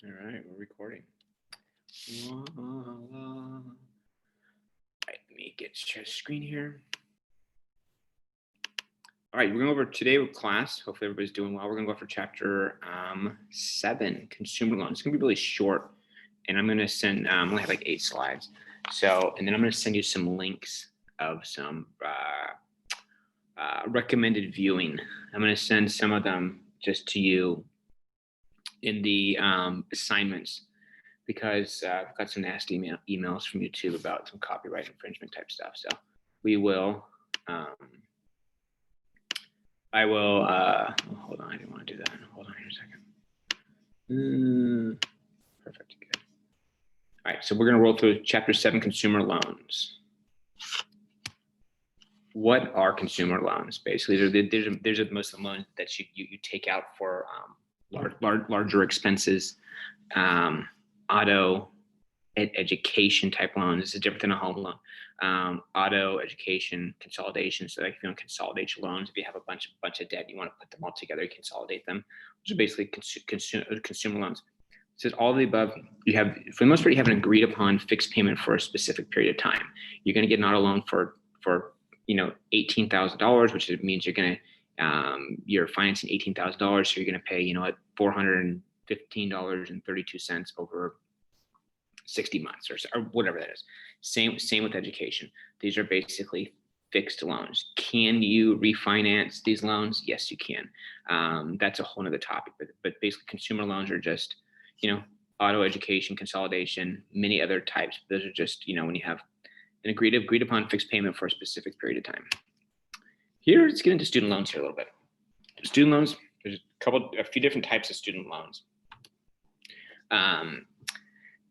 All right, we're recording. All right, let me share the screen here. All right, we're going over today with class. Hopefully everybody's doing well. We're going to go for chapter 7, consumer loans. It's going to be really short, and I'm going to send, I only have like 8 slides. So, and then I'm going to send you some links of some recommended viewing. I'm going to send some of them just to you in the assignments, because I've got some nasty emails from YouTube about some copyright infringement type stuff. So we will, I will, hold on, I didn't want to do that. Hold on here a second. Perfect, good. All right, so we're gonna roll through chapter 7, consumer loans. What are consumer loans? Basically, there's most of the loans that you take out for larger expenses, auto, education type loans. This is different than a home loan. Auto, education, consolidation. So like if you want to consolidate your loans, if you have a bunch of debt, you want to put them all together, you consolidate them. Those are basically consumer loans. So all of the above, you have, for the most part, you have an agreed upon fixed payment for a specific period of time. You're going to get an auto loan for $18,000, which means you're going to you're financing $18,000, so you're going to pay $415.32 over 60 months or whatever that is. Same with education. These are basically fixed loans. Can you refinance these loans? Yes, you can. That's a whole other topic, but basically consumer loans are just, auto, education, consolidation, many other types. Those are just, when you have an agreed upon fixed payment for a specific period of time. Here, let's get into student loans here a little bit. Student loans, there's a few different types of student loans.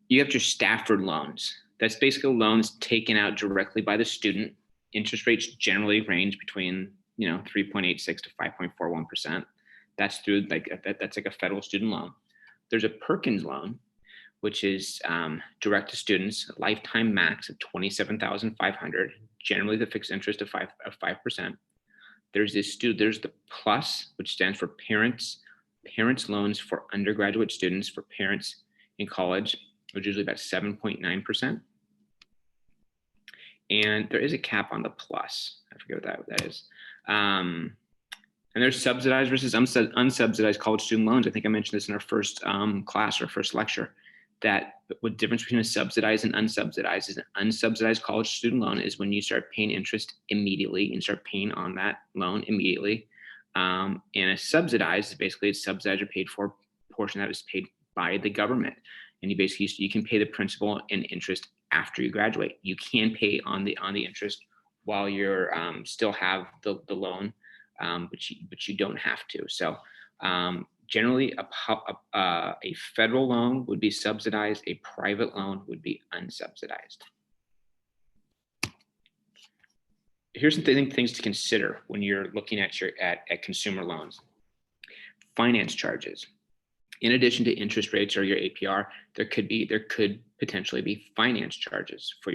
You have your Stafford loans. That's basically loans taken out directly by the student. Interest rates generally range between 3.86 to 5.41%. That's through that's like a federal student loan. There's a Perkins loan, which is direct to students, a lifetime max of $27,500. Generally, the fixed interest of 5%. There's the PLUS, which stands for parents loans for undergraduate students, for parents in college, which is usually about 7.9%. And there is a cap on the PLUS. I forget what that is. And there's subsidized versus unsubsidized college student loans. I think I mentioned this in our first class or first lecture, that what difference between a subsidized and unsubsidized is. An unsubsidized college student loan is when you start paying interest immediately and start paying on that loan immediately. And a subsidized is basically it's subsidized or paid for portion that is paid by the government. And you can pay the principal and interest after you graduate. You can pay on the interest while you're still have the loan, but you don't have to. So generally, a federal loan would be subsidized. A private loan would be unsubsidized. Here's some things to consider when you're looking at consumer loans. Finance charges. In addition to interest rates or your APR, there could potentially be finance charges for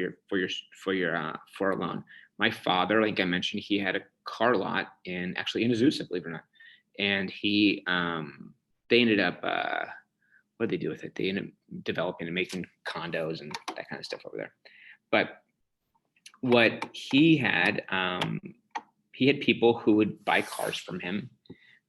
a loan. My father, like I mentioned, he had a car lot in Azusa, believe it or not, and they ended up what did they do with it? They ended up developing and making condos and that kind of stuff over there. But what he had people who would buy cars from him,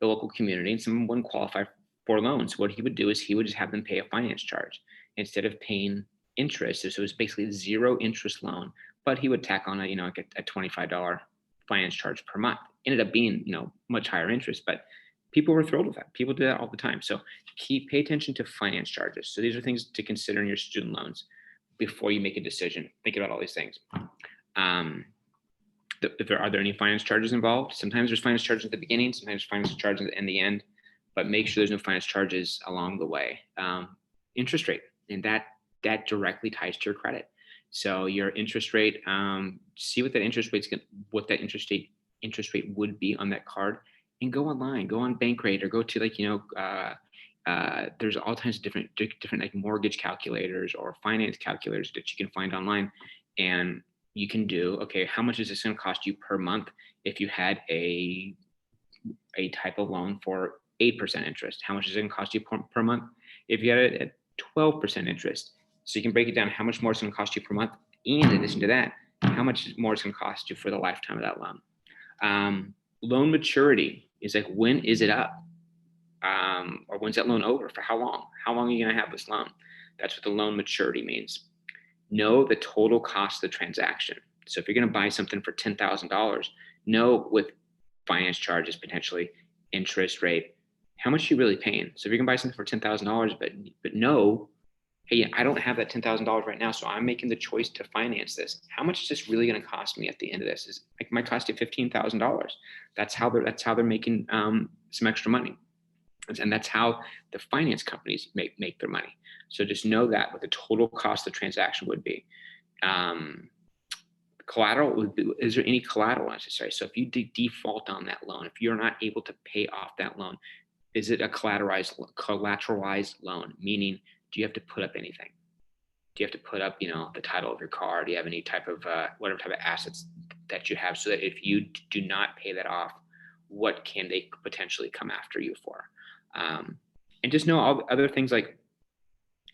the local community, and some wouldn't qualify for loans. What he would do is he would just have them pay a finance charge instead of paying interest. So it was basically a zero interest loan, but he would tack on a $25 finance charge per month. Ended up being much higher interest, but people were thrilled with that. People do that all the time. So pay attention to finance charges. So these are things to consider in your student loans before you make a decision. Think about all these things. Are there any finance charges involved? Sometimes there's finance charges at the beginning, sometimes finance charges in the end, but make sure there's no finance charges along the way. Interest rate, and that directly ties to your credit. So your interest rate, see what that interest rate would be on that card, and go online, go on Bankrate, or go to there's all kinds of different like mortgage calculators or finance calculators that you can find online, and you can do, okay, how much is this going to cost you per month if you had a type of loan for 8% interest? How much is it going to cost you per month if you had it at 12% interest. So you can break it down how much more it's going to cost you per month. And in addition to that, how much more it's going to cost you for the lifetime of that loan. Loan maturity is like, when is it up? Or when's that loan over? For how long? How long are you going to have this loan? That's what the loan maturity means. Know the total cost of the transaction. So if you're going to buy something for $10,000, know with finance charges, potentially interest rate, how much you're really paying. So if you're going to buy something for $10,000, but know, hey, I don't have that $10,000 right now, so I'm making the choice to finance this. How much is this really going to cost me at the end of this? It might cost you $15,000. That's how they're making some extra money. And that's how the finance companies make their money. So just know that what the total cost of the transaction would be. Collateral would be, is there any collateral necessary? So if you default on that loan, if you're not able to pay off that loan, is it a collateralized loan? Meaning, do you have to put up anything? Do you have to put up, the title of your car? Do you have any type of whatever type of assets that you have, so that if you do not pay that off, what can they potentially come after you for? And just know all the other things, like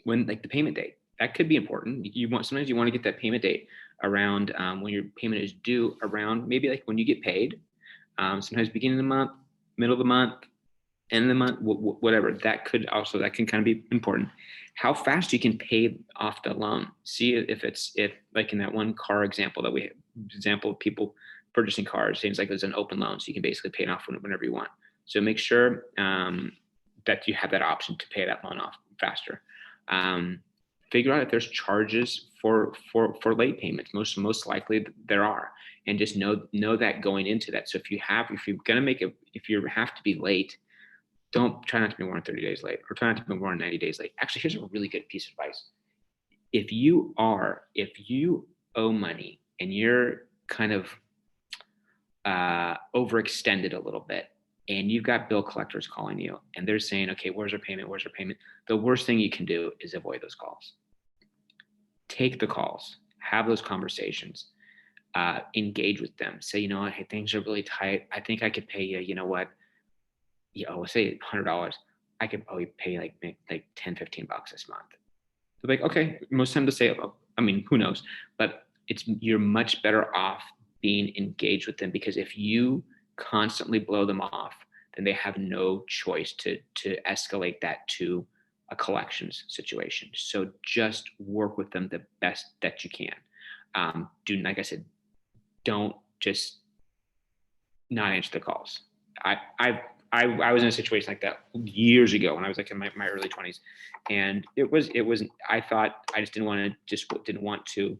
the payment date. That could be important. Sometimes you want to get that payment date around when your payment is due, around maybe like when you get paid. Sometimes beginning of the month, middle of the month, end of the month, whatever. That can kind of be important. How fast you can pay off the loan. See if like in that one car example that of people purchasing cars, seems like there's an open loan, so you can basically pay it off whenever you want. So make sure that you have that option to pay that loan off faster. Figure out if there's charges for late payments. Most likely there are, and just know that going into that. So if you have to be late, try not to be more than 30 days late, or try not to be more than 90 days late. Actually, here's a really good piece of advice. If you owe money and you're kind of overextended a little bit, and you've got bill collectors calling you and they're saying, okay, where's our payment? The worst thing you can do is avoid those calls. Take the calls, have those conversations, engage with them. Say, hey, things are really tight. I think I could pay you, let's say $100. I could probably pay like 10, $15 this month. They're like, okay, most time to say, who knows? But you're much better off being engaged with them, because if you constantly blow them off, then they have no choice to escalate that to a collections situation. So just work with them the best that you can. Like I said, don't just not answer the calls. I was in a situation like that years ago when I was like in my early 20s, and it was I thought I just didn't want to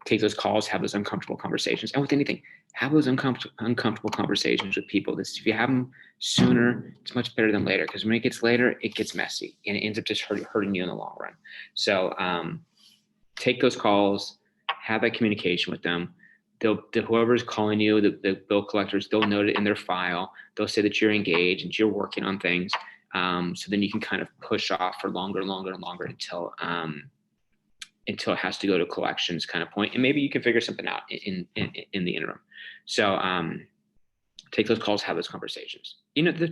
take those calls, have those uncomfortable conversations. And with anything, have those uncomfortable conversations with people. If you have them sooner, it's much better than later, because when it gets later, it gets messy and it ends up just hurting you in the long run. So take those calls, have that communication with them. Whoever's calling you, the bill collectors, they'll note it in their file. They'll say that you're engaged and you're working on things. So then you can kind of push off for longer until it has to go to collections kind of point. And maybe you can figure something out in the interim. So take those calls, have those conversations. The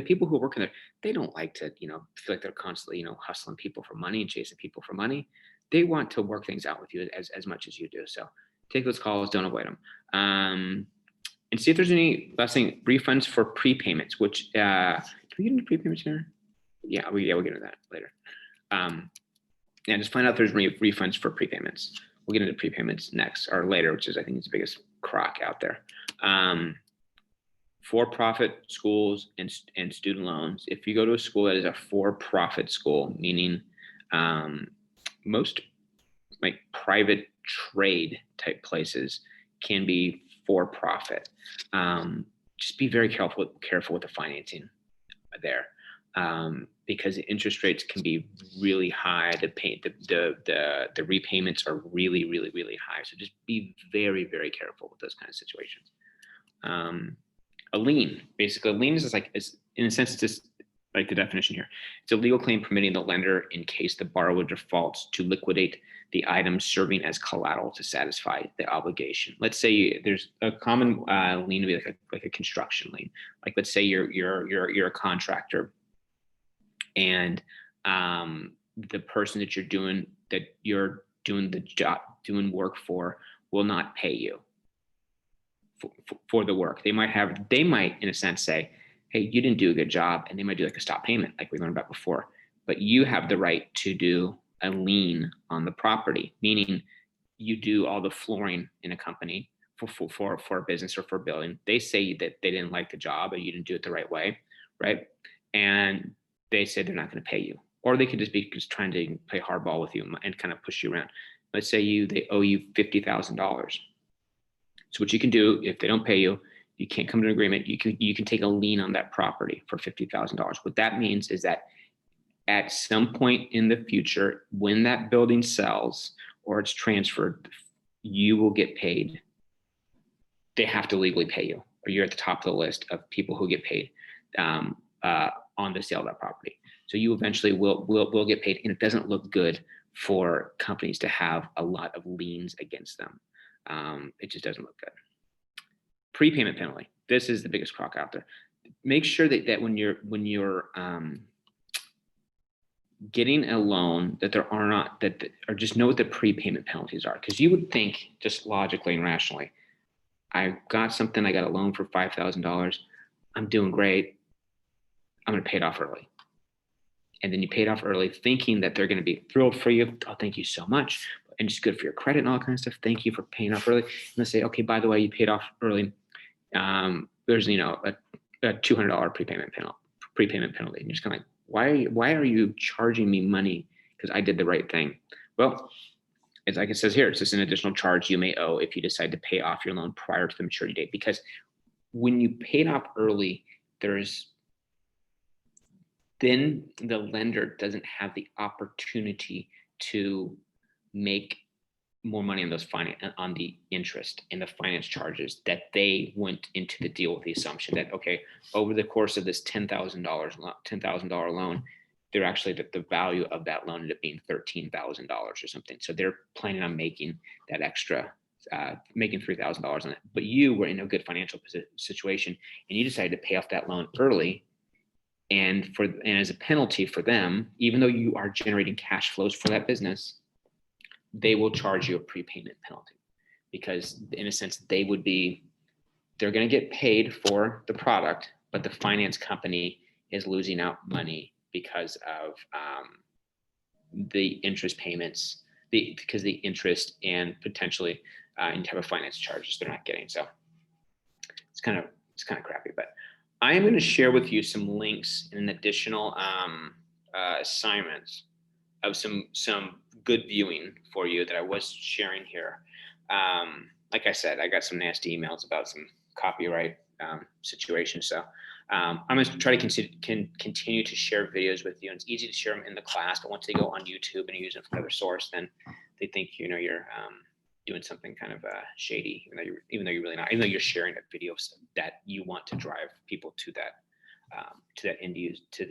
people who work in there, they don't like to, feel like they're constantly, hustling people for money and chasing people for money. They want to work things out with you as much as you do. So take those calls, don't avoid them. And see if there's any, last thing, refunds for prepayments, which, can we get into prepayments here? Yeah, we'll get into that later. Just find out if there's refunds for prepayments. We'll get into prepayments next or later, which is, I think, is the biggest crock out there. For-profit schools and student loans. If you go to a school that is a for-profit school, meaning most like private trade type places can be for-profit. Just be very careful with the financing there. Because the interest rates can be really high. The repayments are really, really, really high. So just be very, very careful with those kind of situations. A lien, basically, a lien is in a sense, it's just like the definition here. It's a legal claim permitting the lender, in case the borrower defaults, to liquidate the items serving as collateral to satisfy the obligation. Let's say there's a common lien to be like a construction lien. Like, let's say you're a contractor, and the person that you're doing the job, doing work for, will not pay you for the work. They might, in a sense, say, hey, you didn't do a good job, and they might do like a stop payment, like we learned about before. But you have the right to do a lien on the property, meaning you do all the flooring in a company for a business or for a building. They say that they didn't like the job or you didn't do it the right way, right? And they say they're not going to pay you, or they could just be trying to play hardball with you and kind of push you around. Let's say they owe you $50,000. So what you can do, if they don't pay you, you can't come to an agreement. You can take a lien on that property for $50,000. What that means is that at some point in the future, when that building sells or it's transferred, you will get paid. They have to legally pay you, or you're at the top of the list of people who get paid on the sale of that property. So you eventually will get paid, and it doesn't look good for companies to have a lot of liens against them. It just doesn't look good. Prepayment penalty. This is the biggest crock out there. Make sure that when you're getting a loan, that there are not or just know what the prepayment penalties are, because you would think, just logically and rationally, I got a loan for $5,000. I'm doing great. I'm going to pay it off early. And then you pay it off early thinking that they're going to be thrilled for you. Oh, thank you so much. And it's good for your credit and all that kind of stuff. Thank you for paying off early. And they say, okay, by the way, you paid off early. There's, a $200 prepayment penalty. And you're just kind of like, why are you charging me money? Because I did the right thing. Well, it's like it says here, it's just an additional charge you may owe if you decide to pay off your loan prior to the maturity date. Because when you pay it off early, then the lender doesn't have the opportunity to make more money on the interest and the finance charges that they went into the deal with the assumption that, okay, over the course of this $10,000 loan, they're actually the value of that loan ended up being $13,000 or something. So they're planning on making that extra, making $3,000 on it. But you were in a good financial situation and you decided to pay off that loan early. And as a penalty for them, even though you are generating cash flows for that business, they will charge you a prepayment penalty, because in a sense they're going to get paid for the product, but the finance company is losing out money because of the interest payments, because the interest and potentially any type of finance charges they're not getting. So it's kind of crappy, but I am going to share with you some links and additional assignments of some good viewing for you that I was sharing here. Like I said, I got some nasty emails about some copyright situations. So I'm going to try to continue to share videos with you. And it's easy to share them in the class, but once they go on YouTube and use it for another source, then they think you're doing something kind of shady, even though you're really not. Even though you're sharing a video that you want to drive people to that end use, to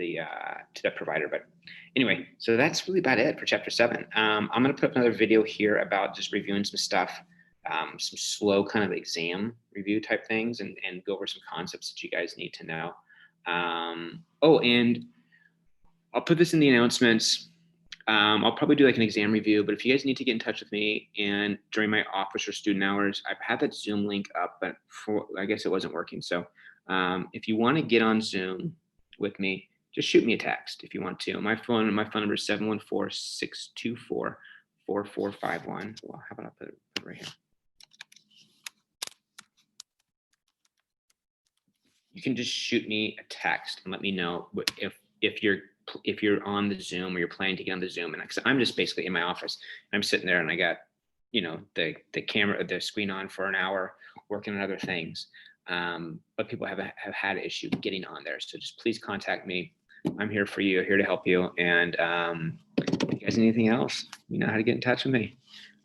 that provider. But anyway, so that's really about it for chapter 7. I'm going to put up another video here about just reviewing some stuff, some slow kind of exam review type things, and go over some concepts that you guys need to know. And I'll put this in the announcements. I'll probably do like an exam review, but if you guys need to get in touch with me and during my office or student hours, I've had that Zoom link up, but I guess it wasn't working. So if you want to get on Zoom with me, just shoot me a text if you want to. My phone number is 714-624-4451. Well, how about I put it right here? You can just shoot me a text and let me know if you're on the Zoom or you're planning to get on the Zoom. And I'm just basically in my office. I'm sitting there and I got, the camera, the screen on for an hour, working on other things. But people have had an issue getting on there. So just please contact me. I'm here for you, here to help you. And if you guys need anything else, you know how to get in touch with me.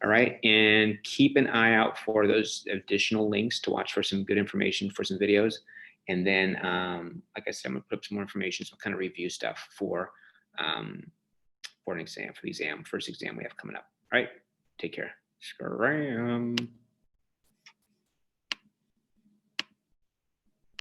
All right. And keep an eye out for those additional links to watch for some good information for some videos. And then, like I said, I'm gonna put up some more information, some kind of review stuff for an exam, for the first exam we have coming up. All right, take care. Scram.